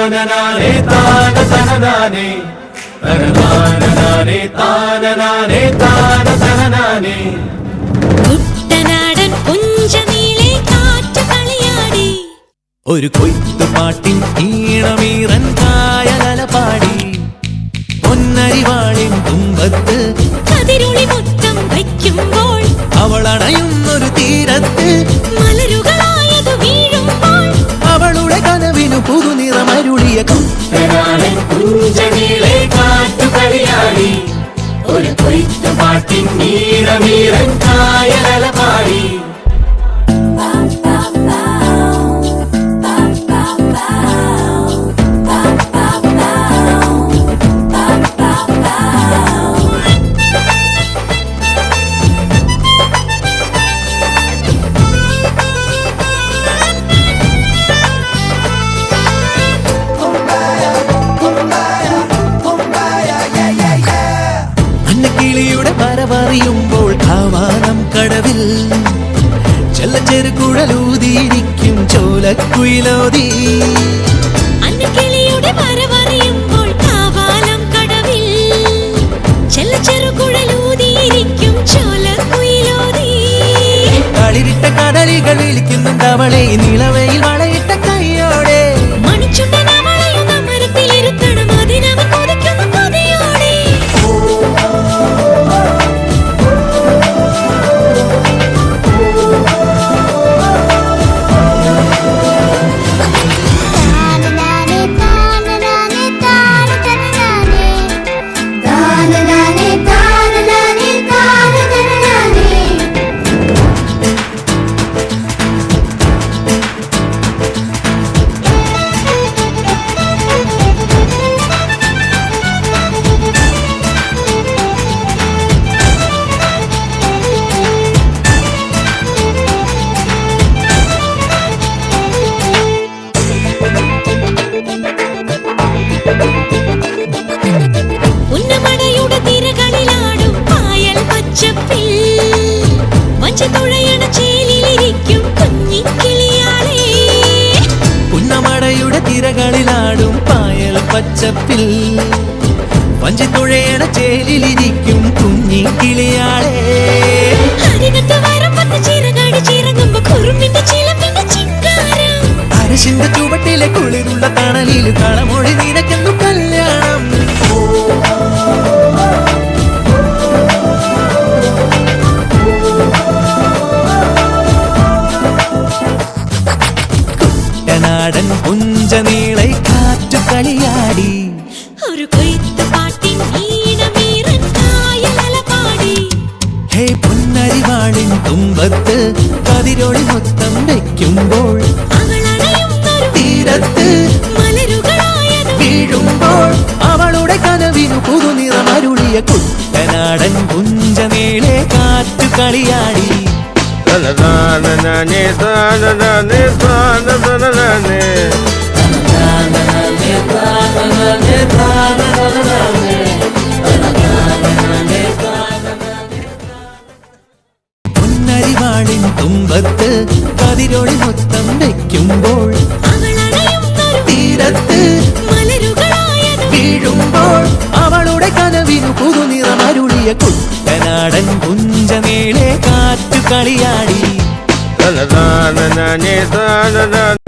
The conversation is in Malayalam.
തനനാനേ താനതനനാനേ തനനാനേ താനനാനേ താനതനനാനേ. കുട്ടനാടൻ പുഞ്ചനീളെ കാറ്റ് കളിയാടി, ഒരു കൊയ്ത്തുപാട്ടിൻ ഈണമീറൻ കായലല പാടി, പൊന്നരിവാളിൻ തുമ്പത്ത് കതിരൊളി മൊത്തം വയ്ക്കുമ്പോൾ അവളണയുന്നൊരു തീരത്ത് മലരുകളായത് വീഴുമ്പോൾ അവളുടെ കനവിനു പുതുനിറമരുളിയ കുട്ടനാടൻ പുഞ്ചനീളെ കാറ്റ് കളിയാടി, ഒരു കൊയ്ത്തുപാട്ടിൻ ഈണമീറൻ കായലല പാടി. കിളിയുടെ വരവറിയുമ്പോൾ കാവാനം കടവിൽ ചെല്ലച്ചെറുകുഴലൂതിയിരിക്കും ചോലക്കുയിലോതി. അന്നക്കിളിയുടെ വരവറിയുമ്പോൾ കാവാലം കടവിൽ ചെല്ലച്ചെറുകുഴലൂതിയിരിക്കും ചോലക്കുയിലോതി. കളിരിട്ട കടലികൾ വിളിക്കുന്നുണ്ട് അവളെ നിലവയിൽ വളയിട്ട കൈയോടെ. മണിച്ചുണ്ടൻ അവളെയും അമരത്തിലിരുത്തണം അതിനവൻ കൊതിക്കുന്ന കൊതിയോടെ. ഉന്നമടയുടെ തിരകളിലാടും പായൽ പച്ചപ്പിൽ വഞ്ചതുഴയണ ചേലിലിരിക്കും കുഞ്ഞിക്കിളിയാളെ. ഉന്നമടയുടെ തിരകളിലാടും പായൽ പച്ചപ്പിൽ വഞ്ചിത്തുഴയണ ചേലിലിരിക്കും കുഞ്ഞിക്കിളിയാളെ. അരികത്ത് വരമ്പത്ത് ചിറകാടി ചിറങ്ങുമ്പോ കുറുമ്പിന്റെ ചിലമ്പിന്റെ ചിങ്കാരം. അരശിന്റെ ചുവട്ടിലെ കുളിരുള്ള തണലിൽ കളമൊഴി നിനക്കെന്നു കല്യാണം. കുട്ടനാടൻ പുഞ്ചനീളെ കാറ്റു കളിയാടി, ഒരു കൊയ്ത്തുപാട്ടിൻ ഈണമീറൻ കായലല പാടി. ഹേ പൊന്നരിവാളിൻ തുമ്പത്ത് കതിരൊളി മൊത്തം വയ്ക്കുമ്പോൾ അവളണയുന്നൊരു തീരത്ത് മലരുകളായത് വീഴുമ്പോൾ അവളുടെ കനവിനു പുതുനിറമരുളിയ കുട്ടനാടൻ പുഞ്ചനീളെ കാറ്റു കളിയാടി. തനനാനേ താനനാനേ താനതനനാനേ പൊന്നരിവാളിൻ തുമ്പത്ത് കതിരൊളി മൊത്തം വയ്ക്കുമ്പോൾ അവളണയുന്നൊരു തീരത്ത് മലരുകളായത് വീഴുമ്പോൾ അവളുടെ കനവിനു പുതുനിറമരുളിയ കുട്ടനാടൻ പുഞ്ചനീളെ കാറ്റു കളിയാടി. തനനാനേ താനനാനേ